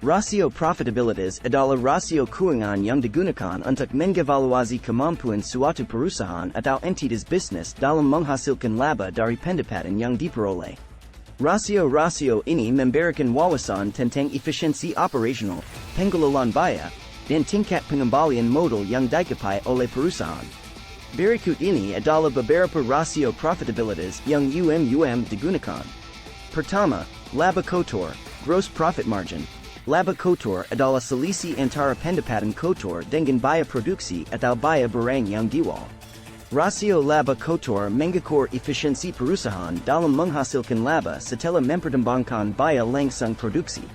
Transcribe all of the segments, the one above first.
Rasio Profitabilitas adalah rasio keuangan yang digunakan untuk mengevaluasi kemampuan suatu perusahaan atau entitas bisnis dalam menghasilkan laba dari pendapatan yang diperoleh. Rasio-rasio ini memberikan wawasan tentang efisiensi operasional, pengelolaan biaya, dan tingkat pengembalian modal yang dicapai oleh perusahaan. Berikut ini adalah beberapa rasio profitabilitas yang digunakan. Pertama, laba kotor, gross profit margin. Laba kotor adalah selisih antara pendapatan kotor dengan biaya produksi atau biaya barang yang dijual. Rasio laba kotor mengukur efisiensi perusahaan dalam menghasilkan laba setelah mempertimbangkan biaya langsung produksi.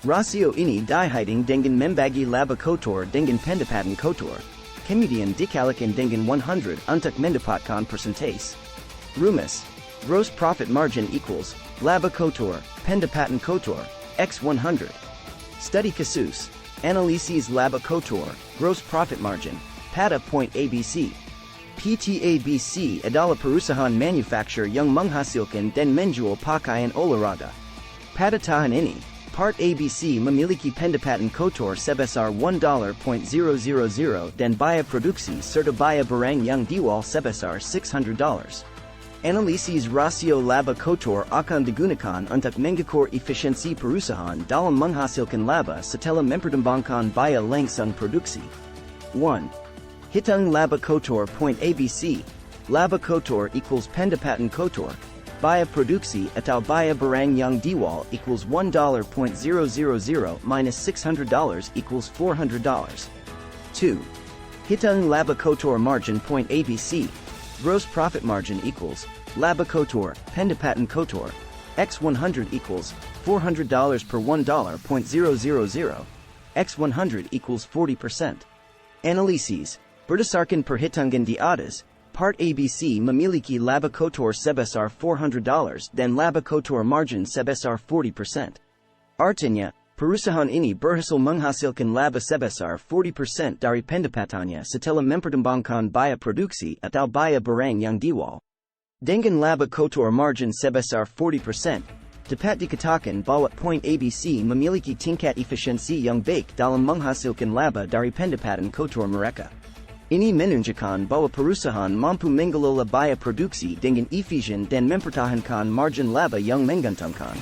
Rasio ini dihitung dengan membagi laba kotor dengan pendapatan kotor, kemudian dikalikan dengan 100 untuk mendapatkan persentase. Rumus: gross profit margin equals laba kotor, pendapatan kotor, x 100. Study kasus, analisis laba kotor, gross profit margin, pada point ABC. PTABC adalah perusahaan manufaktur yang menghasilkan dan menjual pakaian olahraga. Pada tahun ini, part ABC memiliki pendapatan kotor sebesar $1.000 dan biaya produksi serta biaya barang yang dijual sebesar $600. Analisis rasio laba kotor akan digunakan untuk mengukur efisiensi perusahaan dalam menghasilkan laba setelah mempertimbangkan biaya langsung produksi. 1. Hitung laba kotor point ABC. Laba kotor equals pendapatan kotor. Biaya produksi atau biaya barang yang dijual equals $1.000 minus $600 equals $400. 2. Hitung laba kotor margin point ABC. Gross profit margin equals laba kotor, pendapatan kotor, x 100 equals $400 per $1.000, x 100 equals 40%. Analisis, berdasarkan perhitungan di atas, part ABC memiliki laba kotor sebesar $400 dan laba kotor margin sebesar 40%. Artinya, perusahaan ini berhasil menghasilkan laba sebesar 40% dari pendapatannya setelah mempertimbangkan biaya produksi atau biaya barang yang dijual. Dengan laba kotor margin sebesar 40%, dapat dikatakan bahwa point ABC memiliki tingkat efisiensi yang baik dalam menghasilkan laba dari pendapatan kotor mereka. Ini menunjukkan bahwa perusahaan mampu mengelola biaya produksi dengan efisien dan mempertahankan margin laba yang menguntungkan.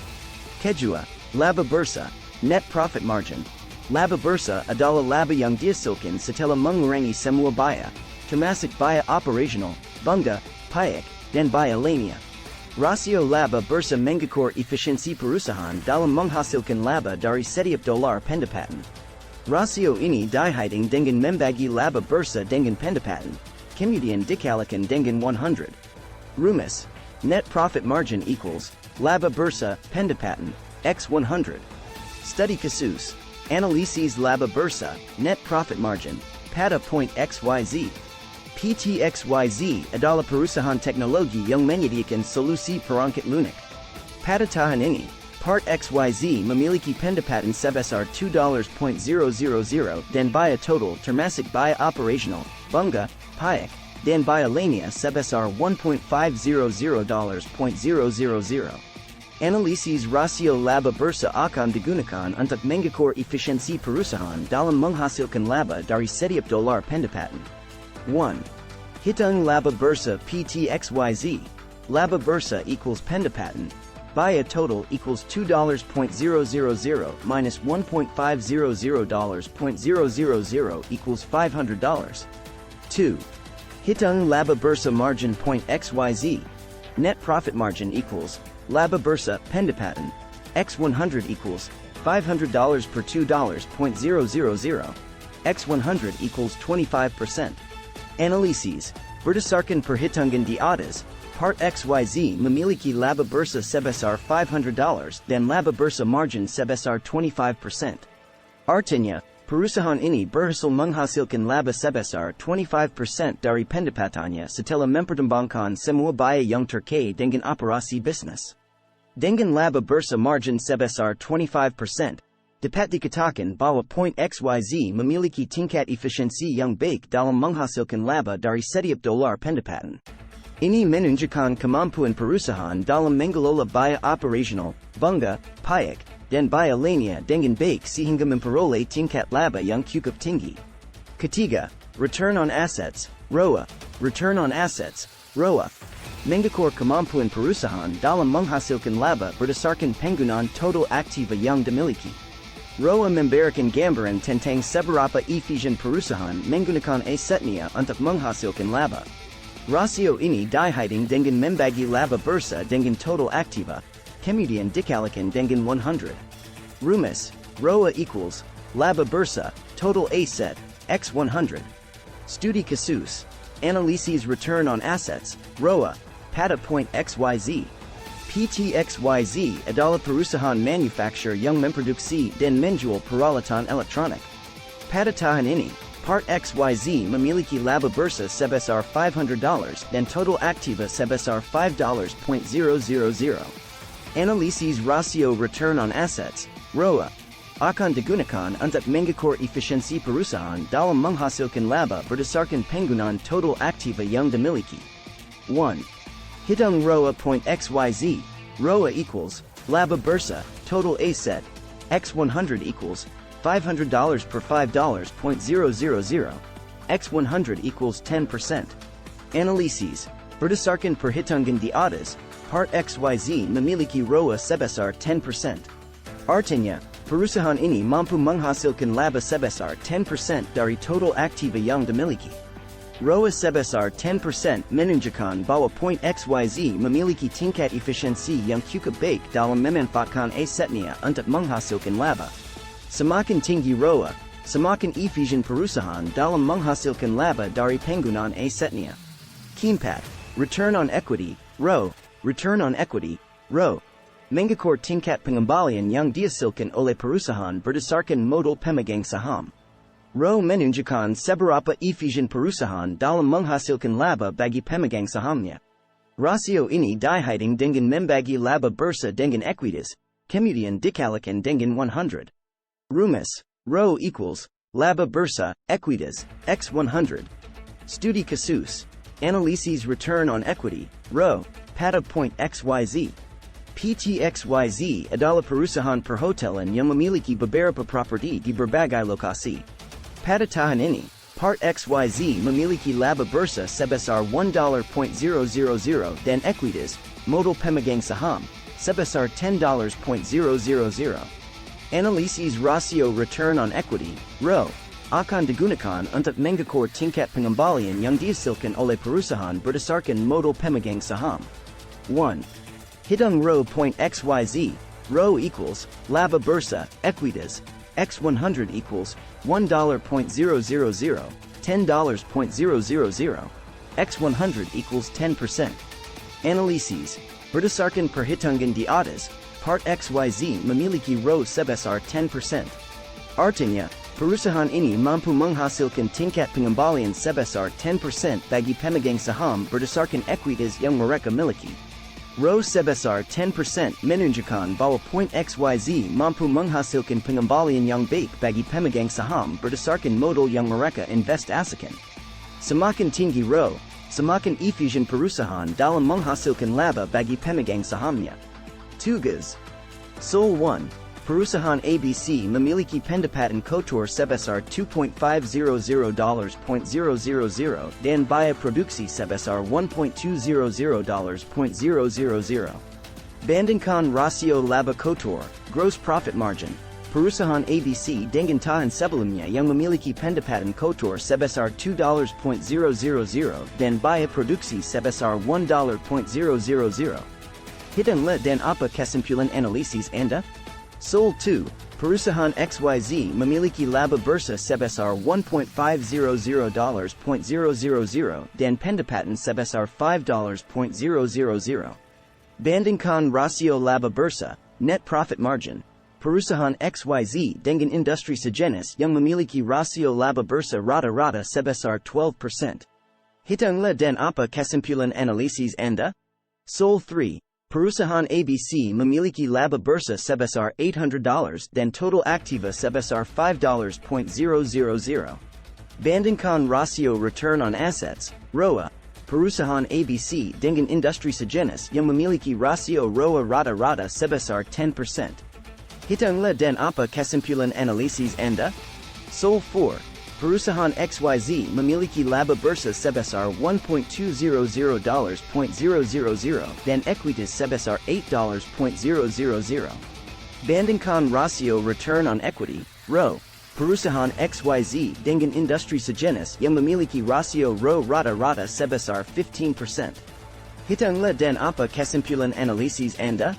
Kedua, laba bursa. Net profit margin. Laba bursa adalah laba yang dihasilkan setelah mengurangi semua biaya, termasuk biaya operasional, bunga, pajak, dan biaya lainnya. Rasio laba bursa mengukur efisiensi perusahaan dalam menghasilkan laba dari setiap dolar pendapatan. Rasio ini dihitung dengan membagi laba bursa dengan pendapatan, kemudian dikalikan dengan 100. Rumus: net profit margin equals laba bursa pendapatan x 100. Study kasus, analisis laba bursa, net profit margin, pada point XYZ. PTXYZ adalah perusahaan teknologi yang menyediakan solusi perangkat lunak. Pada tahun ini, part XYZ memiliki pendapatan sebesar $2.000 dan biaya total termasuk biaya operasional, bunga, pajak, dan biaya lainnya sebesar $1.500.000. Analisis rasio laba bursa akan digunakan untuk mengukur efisiensi perusahaan dalam menghasilkan laba dari setiap dolar pendapatan. 1. Hitung laba bursa PTXYZ. Laba bursa equals pendapatan. Biaya total equals $2.000 minus $1.500.000 equals $500. 2. Hitung laba bursa margin point XYZ. Net profit margin equals laba bursa pendapatan x 100 equals $500 per $2.000, x 100 equals 25%. Analisis, berdasarkan perhitungan di atas, part XYZ memiliki laba bursa sebesar $500 dan laba bursa margin sebesar 25%. Artinya, perusahaan ini berhasil menghasilkan laba sebesar 25% dari pendapatannya setelah mempertimbangkan semua biaya yang terkait dengan operasi bisnis. Dengan laba bursa margin sebesar 25%, dapat dikatakan bahwa point XYZ memiliki tingkat efisiensi yang baik dalam menghasilkan laba dari setiap dolar pendapatan. Ini menunjukkan kemampuan perusahaan dalam mengelola biaya operasional, bunga, pajak, dan biaya lainnya dengan baik sehingga memperoleh tingkat laba yang cukup tinggi. Ketiga, return on assets, ROA. Return on assets, ROA, mengukur kemampuan perusahaan dalam menghasilkan laba berdasarkan penggunaan total aktiva yang dimiliki. ROA memberikan gambaran tentang seberapa efisien perusahaan menggunakan asetnya untuk menghasilkan laba. Rasio ini dihitung dengan membagi laba bursa dengan total aktiva, kemudian dikalikan dengan 100. Rumus, ROA equals, laba bursa, total asset, x 100. Studi kasus, analisis return on assets, ROA, pada point XYZ. PTXYZ adalah perusahaan manufaktur yang memproduksi dan menjual peralatan elektronik. Pada tahun ini, part XYZ memiliki laba bursa sebesar $500 dan total aktiva sebesar $5.000. Analisis rasio return on assets, ROA, akan digunakan untuk mengukur efisiensi perusahaan dalam menghasilkan laba berdasarkan penggunaan total aktiva yang dimiliki. 1. Hitung ROA point XYZ, ROA equals, laba bursa, total asset, X100 equals, $500 per $5.000, X100 equals 10%. Analisis, berdasarkan perhitungan di atas, part XYZ memiliki ROA sebesar 10%. Artinya, perusahaan ini mampu menghasilkan laba sebesar 10% dari total aktiva yang dimiliki. ROA sebesar 10% menunjukkan bahwa point XYZ memiliki tingkat efisiensi yang cukup baik dalam memanfaatkan asetnya untuk menghasilkan laba. Semakin tinggi ROA, semakin efisien perusahaan dalam menghasilkan laba dari penggunaan asetnya. Keempat, return on equity, ROE. Return on equity, ROE, mengukur tingkat pengembalian yang dihasilkan oleh perusahaan berdasarkan modal pemegang saham. ROE menunjukkan seberapa efisien perusahaan dalam menghasilkan laba bagi pemegang sahamnya. Rasio ini dihitung dengan membagi laba bursa dengan ekuitas, kemudian dikalikan dengan 100. Rumus, ROE equals, laba bursa, ekuitas, x 100. Studi kasus, analisis return on equity, ROE, pada point XYZ. PTXYZ adalah perusahaan perhotelan yang memiliki beberapa properti di berbagai lokasi. Pada tahun ini, part XYZ memiliki laba bursa sebesar $1.000 dan ekuitas, modal pemegang saham, sebesar $10.000. Analisis rasio return on equity, ROE, akan digunakan untuk mengukur tingkat pengembalian yang dihasilkan oleh perusahaan berdasarkan modal pemegang saham. 1. Hitung ROE point XYZ, ROE equals, laba bursa, ekuitas, X100 equals, $1.000, $10.000, X100 equals 10%. Analisis, berdasarkan perhitungan di atas, part XYZ memiliki ROE sebesar 10%. Artinya, perusahaan ini mampu menghasilkan tingkat pengembalian sebesar 10% bagi pemegang saham berdasarkan ekuitas yang mereka miliki. ROE sebesar 10% menunjukkan bahwa point XYZ mampu menghasilkan pengembalian yang baik bagi pemegang saham berdasarkan modal yang mereka investasikan. Semakin tinggi ROE, semakin efisien perusahaan dalam menghasilkan laba bagi pemegang sahamnya. Tugas. Soal 1. Perusahaan ABC memiliki pendapatan kotor sebesar $2.500.000 dan biaya produksi sebesar $1.200.000. Bandingkan rasio laba kotor, gross profit margin, perusahaan ABC dengan tahun sebelumnya yang memiliki pendapatan kotor sebesar $2.000 dan biaya produksi sebesar $1.000. Hitunglah dan apa kesimpulan analisis Anda? Soal 2, perusahaan XYZ memiliki laba bursa sebesar $1.500.000 dan pendapatan sebesar $5.000. Bandingkan rasio laba bursa, net profit margin, perusahaan XYZ dengan industri sejenis yang memiliki rasio laba bursa rata-rata sebesar 12%. Hitunglah dan apa kesimpulan analisis Anda? Soal 3, perusahaan ABC memiliki laba bursa sebesar $800 dan total aktiva sebesar $5.000. Bandingkan rasio return on assets, ROA, perusahaan ABC dengan industri sejenis yang memiliki rasio ROA rata-rata sebesar 10%. Hitunglah dan apa kesimpulan analisis Anda? Soal 4. Perusahaan XYZ memiliki laba bersih sebesar $1.200.000 dan ekuitas sebesar $8.000. Bandingkan rasio return on equity, ROE, perusahaan XYZ dengan industri sejenis yang memiliki rasio ROE rata-rata sebesar 15%. Hitunglah dan apa kesimpulan analisis Anda?